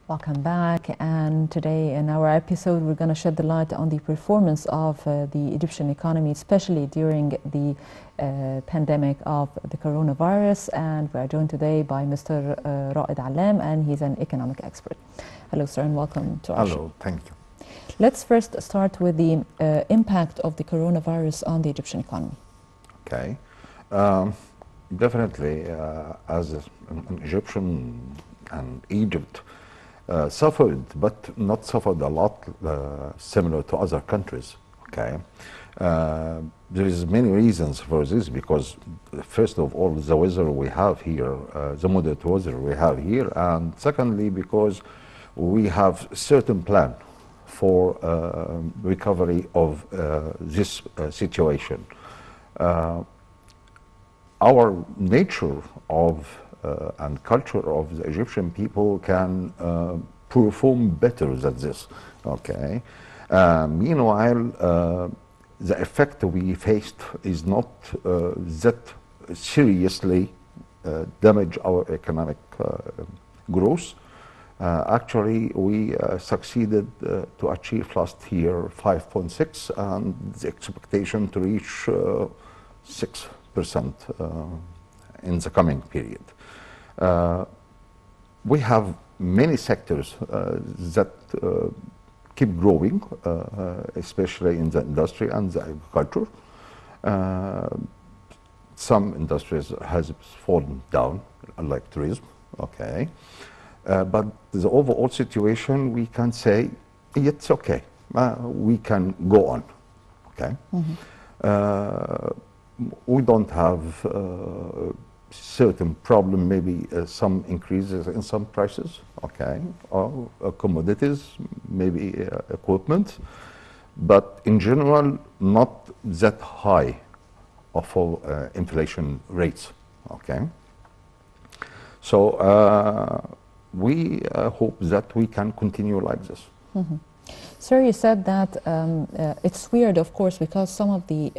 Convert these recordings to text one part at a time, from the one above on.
Welcome back, and today in our episode we're going to shed the light on the performance of the Egyptian economy, especially during the pandemic of the coronavirus. And we are joined today by Mr. Raed Alam, and he's an economic expert. Hello, sir, and welcome to our show. Hello, thank you. Let's first start with the impact of the coronavirus on the Egyptian economy. Okay. Definitely, as an Egyptian and Egypt suffered, but not suffered a lot similar to other countries. Okay, there is many reasons for this, because first of all, the weather we have here, the moderate weather we have here, and secondly, because we have certain plan for recovery of this situation. Our nature of and culture of the Egyptian people can perform better than this. Okay. Meanwhile, the effect we faced is not that seriously damage our economic growth. Actually, we succeeded to achieve last year 5.6, and the expectation to reach 6% in the coming period. We have many sectors that keep growing, especially in the industry and the agriculture. Some industries has fallen down, like tourism. Okay, but the overall situation, we can say it's okay. We can go on. Okay. Mm-hmm. We don't have certain problem, maybe some increases in some prices, okay, or commodities, maybe equipment, but in general, not that high of inflation rates, okay. So we hope that we can continue like this. Mm-hmm. Sir, you said that it's weird, of course, because some of the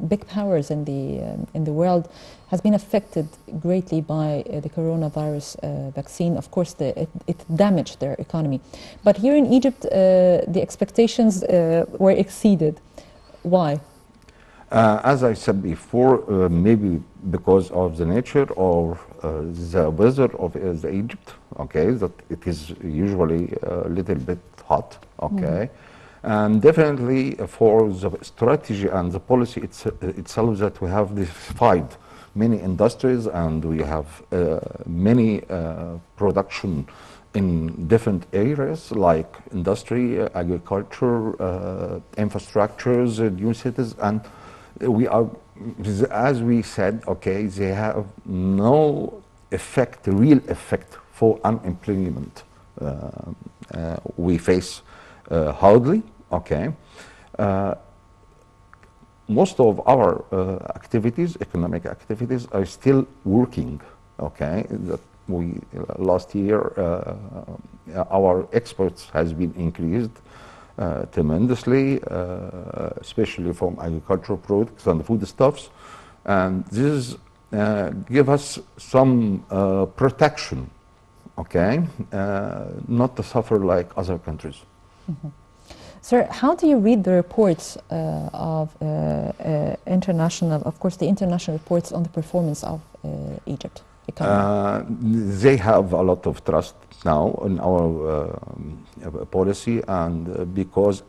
big powers in the world has been affected greatly by the coronavirus vaccine. Of course, it damaged their economy. But here in Egypt, the expectations were exceeded. Why? As I said before, maybe because of the nature of the weather of the Egypt, okay, that it is usually a little bit hot, okay, and definitely for the strategy and the policy itself that we have defied many industries, and we have many production in different areas like industry, agriculture, infrastructures, new cities, and we are, as we said, okay, they have no effect, real effect for unemployment. We face hardly, okay. Most of our activities, economic activities, are still working, okay. That we last year our exports has been increased tremendously, especially from agricultural products and foodstuffs, and this give us some protection, okay, not to suffer like other countries. Mm-hmm. Sir, how do you read the reports of international, of course, the international reports on the performance of Egypt economy? They have a lot of trust now in our policy, and because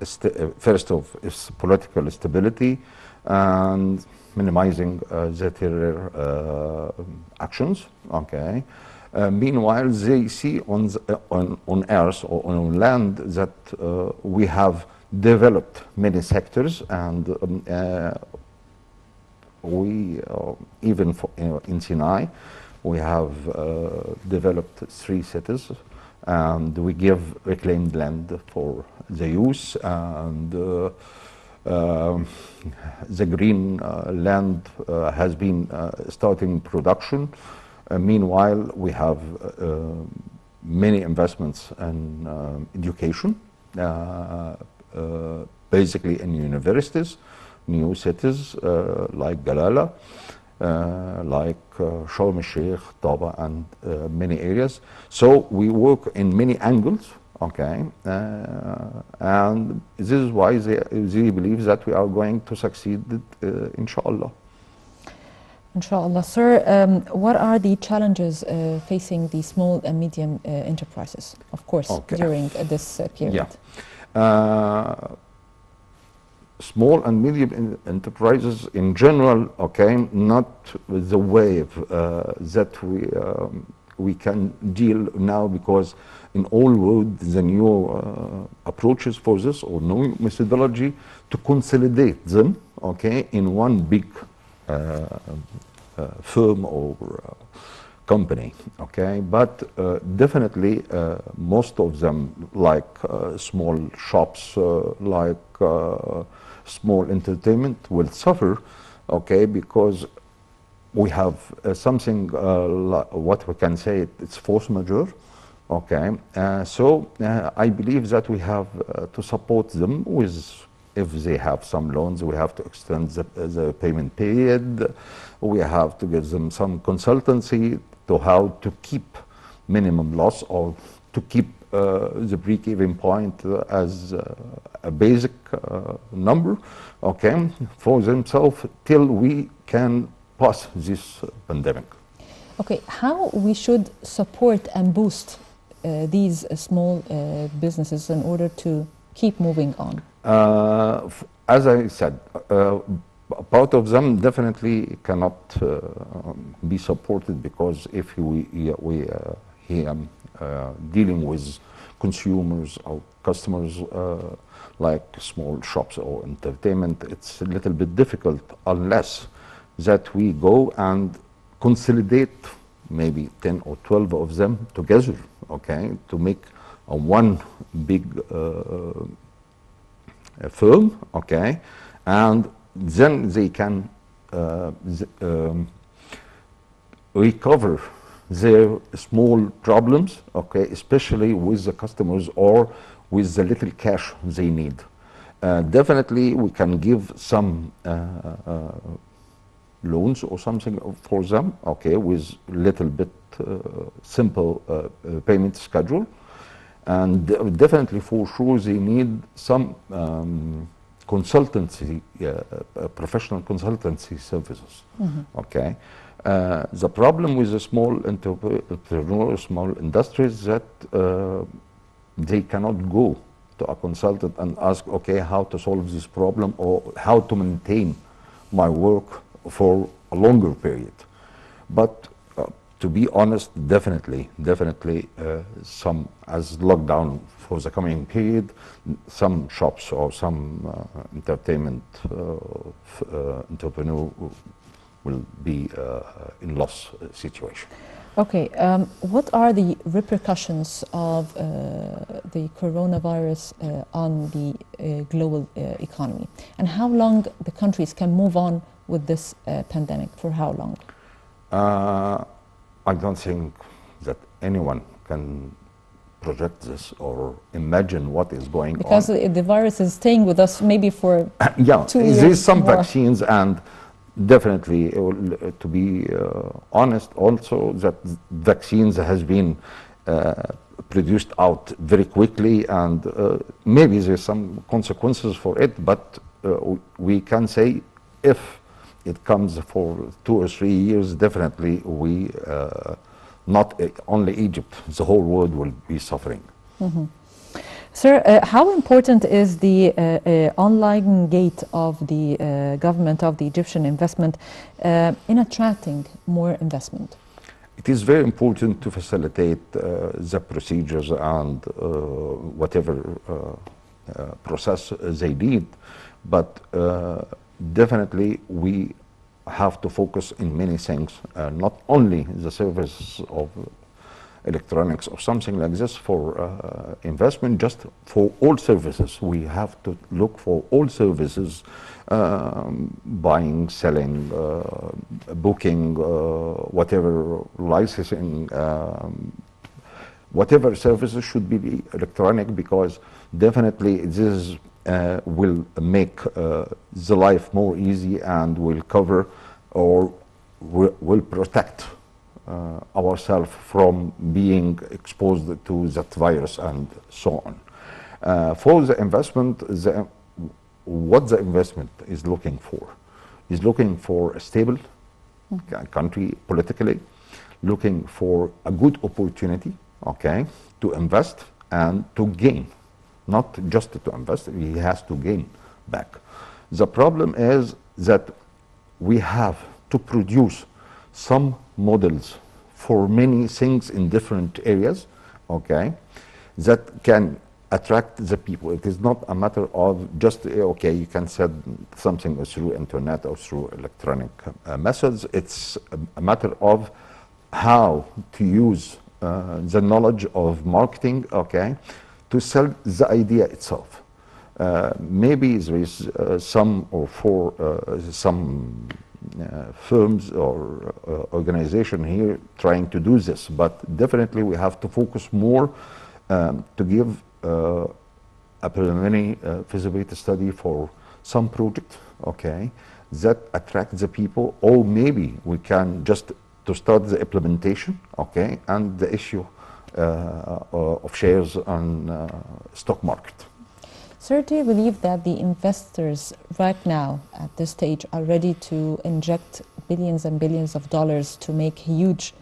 first of its political stability and minimizing the terror actions, okay. Meanwhile, they see on earth or on land that we have developed many sectors, and we even in Sinai, we have developed 3 cities, and we give reclaimed land for the use, and the green land has been starting production. Meanwhile, we have many investments in education, basically in universities, new cities like Galala, like Sharm el-Sheikh, Taba, and many areas. So we work in many angles, okay, and this is why they believe that we are going to succeed, inshallah. Inshallah. Sir, what are the challenges facing the small and medium enterprises, of course, Okay. during this period? Yeah. Small and medium enterprises in general, okay, not the wave that we can deal now, because in all world the new approaches for this or new methodology to consolidate them, okay, in one big firm or company, okay, but definitely most of them, like small shops, like small entertainment, will suffer, okay, because we have something what we can say, it's force majeure, okay. So I believe that we have to support them with, if they have some loans, we have to extend the payment period. We have to give them some consultancy to how to keep minimum loss, or to keep the break-even point as a basic number, okay, for themselves till we can pass this pandemic. Okay, how we should support and boost these small businesses in order to keep moving on? As I said, part of them definitely cannot be supported, because if we dealing with consumers or customers like small shops or entertainment, it's a little bit difficult unless that we go and consolidate maybe 10 or 12 of them together, okay, to make a one big firm, okay, and then they can recover their small problems, okay, especially with the customers or with the little cash they need. Definitely we can give some loans or something for them, okay, with little bit simple payment schedule. And definitely for sure they need some consultancy, professional consultancy services, okay. The problem with the small entrepreneurs, small industries, that they cannot go to a consultant and ask, okay, how to solve this problem or how to maintain my work for a longer period. But to be honest, definitely, some, as lockdown for the coming period, some shops or some entertainment entrepreneur will be in loss situation. Okay, what are the repercussions of the coronavirus on the global economy, and how long the countries can move on with this pandemic? For how long? I don't think that anyone can project this or imagine what is going on. Because the virus is staying with us maybe for yeah, 2 years there's some more. vaccines, and definitely, to be honest, also that vaccines has been produced out very quickly, and maybe there's some consequences for it, but we can say if it comes for 2 or 3 years, definitely we, not only Egypt, the whole world will be suffering. Sir, how important is the online gate of the government of the Egyptian investment in attracting more investment? It is very important to facilitate the procedures and whatever process they need, but definitely we have to focus in many things, not only the service of electronics or something like this for investment, just for all services. We have to look for all services, buying, selling, booking, whatever, licensing, whatever services should be electronic, because definitely this will make the life more easy and will cover or will protect ourselves from being exposed to that virus and so on. For the investment, what the investment is looking for is looking for a stable country politically, looking for a good opportunity, okay, to invest and to gain, not just to invest, he has to gain back. The problem is that we have to produce some models for many things in different areas, okay, that can attract the people. It is not a matter of just, okay, you can send something through internet or through electronic methods. It's a matter of how to use the knowledge of marketing, okay, to sell the idea itself. Maybe there is some firms or organization here trying to do this, but definitely we have to focus more to give a preliminary feasibility study for some project, okay, that attract the people, or maybe we can just to start the implementation, okay, and the issue of shares on stock market. Sir, do you believe that the investors right now at this stage are ready to inject billions and billions of dollars to make huge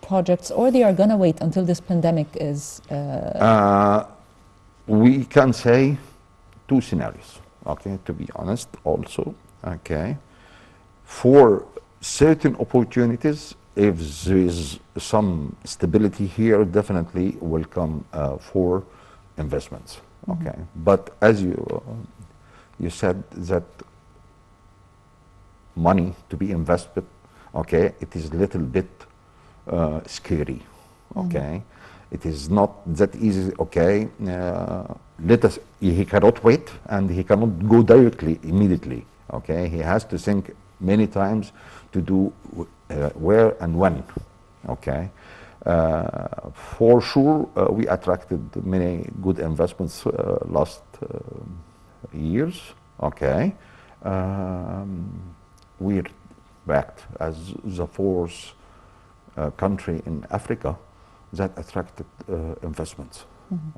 projects, or they are going to wait until this pandemic is... We can say two scenarios, okay, to be honest also, okay. For certain opportunities, if there is some stability here, definitely will come for investments, okay. But as you said that money to be invested, okay, it is a little bit scary, okay. It is not that easy, okay. He cannot wait and he cannot go directly immediately, okay. He has to think many times to do where and when, okay. For sure, we attracted many good investments last years, okay. We're backed as the fourth country in Africa that attracted investments,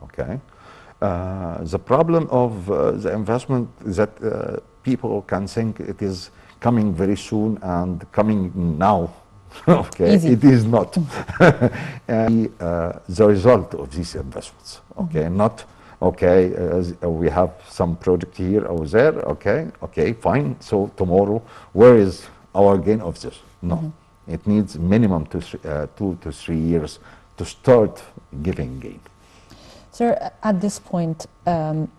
okay. The problem of the investment is that people can think it is coming very soon and coming now, okay. Easy. It is not. The result of these investments, okay, not, okay, we have some project here or there, okay, fine, so tomorrow, where is our gain of this? No, it needs minimum 2 to 3 years to start giving gain. Sir, at this point,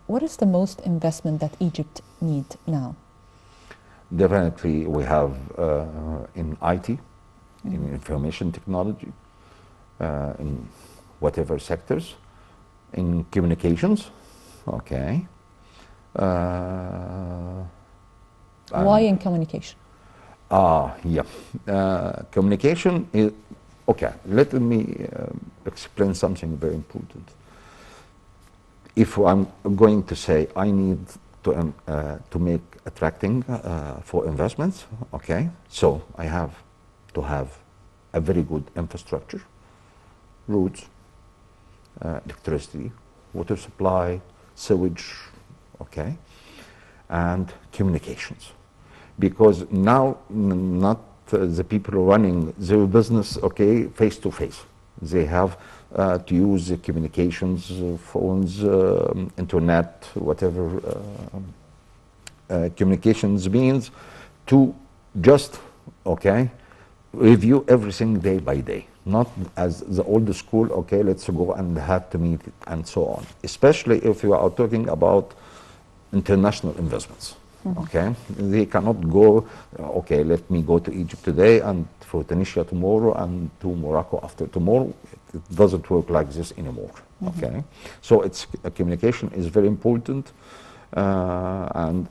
what is the most investment that Egypt needs now? Definitely we have in IT, in information technology, in whatever sectors, in communications, okay. Why in communication? Yeah, communication is, okay, let me explain something very important. If I'm going to say I need to make attracting for investments, okay, so I have to have a very good infrastructure, roads, electricity, water supply, sewage, okay, and communications. Because now not the people running their business, okay, face to face. They have to use the communications, phones, internet, whatever communications means, to just, okay, review everything day by day. Not as the old school, okay, let's go and have to meet it and so on. Especially if you are talking about international investments. Okay, they cannot go, okay, let me go to Egypt today and for Tunisia tomorrow and to Morocco after tomorrow. It doesn't work like this anymore, okay. So it's communication is very important, and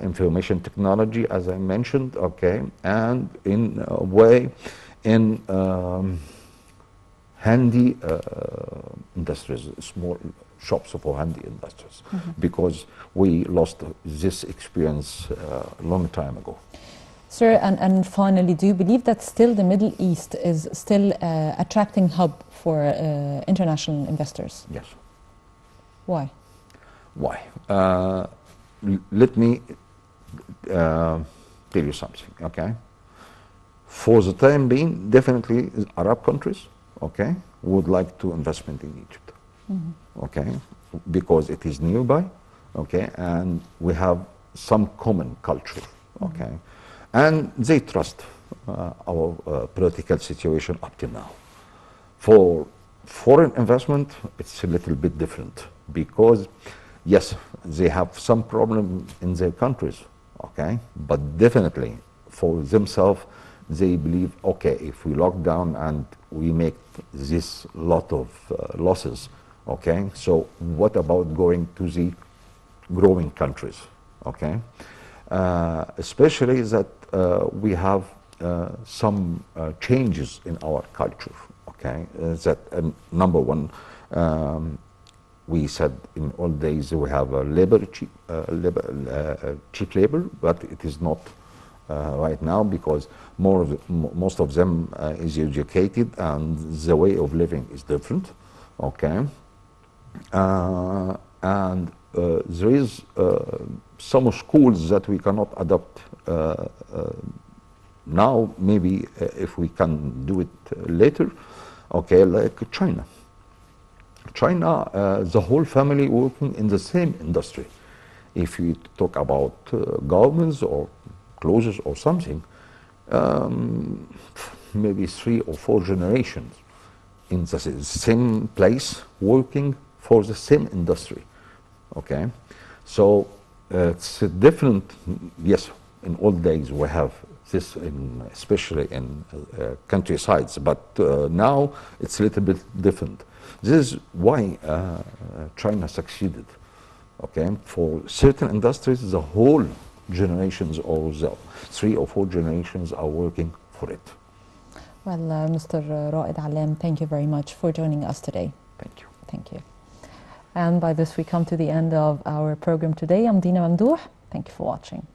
information technology, as I mentioned, okay, and in a way, in handy industries, small shops for handy industries, because we lost this experience a long time ago. Sir, and finally, do you believe that still the Middle East is still attracting hub for international investors? Yes. Why? Why? Let me tell you something, okay? For the time being, definitely Arab countries, okay, would like to investment in Egypt, okay, because it is nearby, okay, and we have some common culture, okay, and they trust our political situation up till now. For foreign investment, it's a little bit different because, yes, they have some problem in their countries, okay, but definitely for themselves, they believe, okay, if we lock down and we make this lot of losses, okay, so what about going to the growing countries, okay? Especially that we have some changes in our culture, okay? That number one, we said in old days we have a cheap labor, but it is not right now because most of them is educated and the way of living is different, okay? And there is some schools that we cannot adopt now, maybe if we can do it later, okay, like China. China, the whole family working in the same industry. If you talk about garments or clothes or something, maybe 3 or 4 generations in the same place working for the same industry, okay? So it's different. Yes, in old days we have this, especially in countrysides, but now it's a little bit different. This is why China succeeded, okay? For certain industries, the whole generations or the 3 or 4 generations are working for it. Well, Mr. Raed Allam, thank you very much for joining us today. Thank you. Thank you. And by this we come to the end of our program today. I'm Dina Mamdouh. Thank you for watching.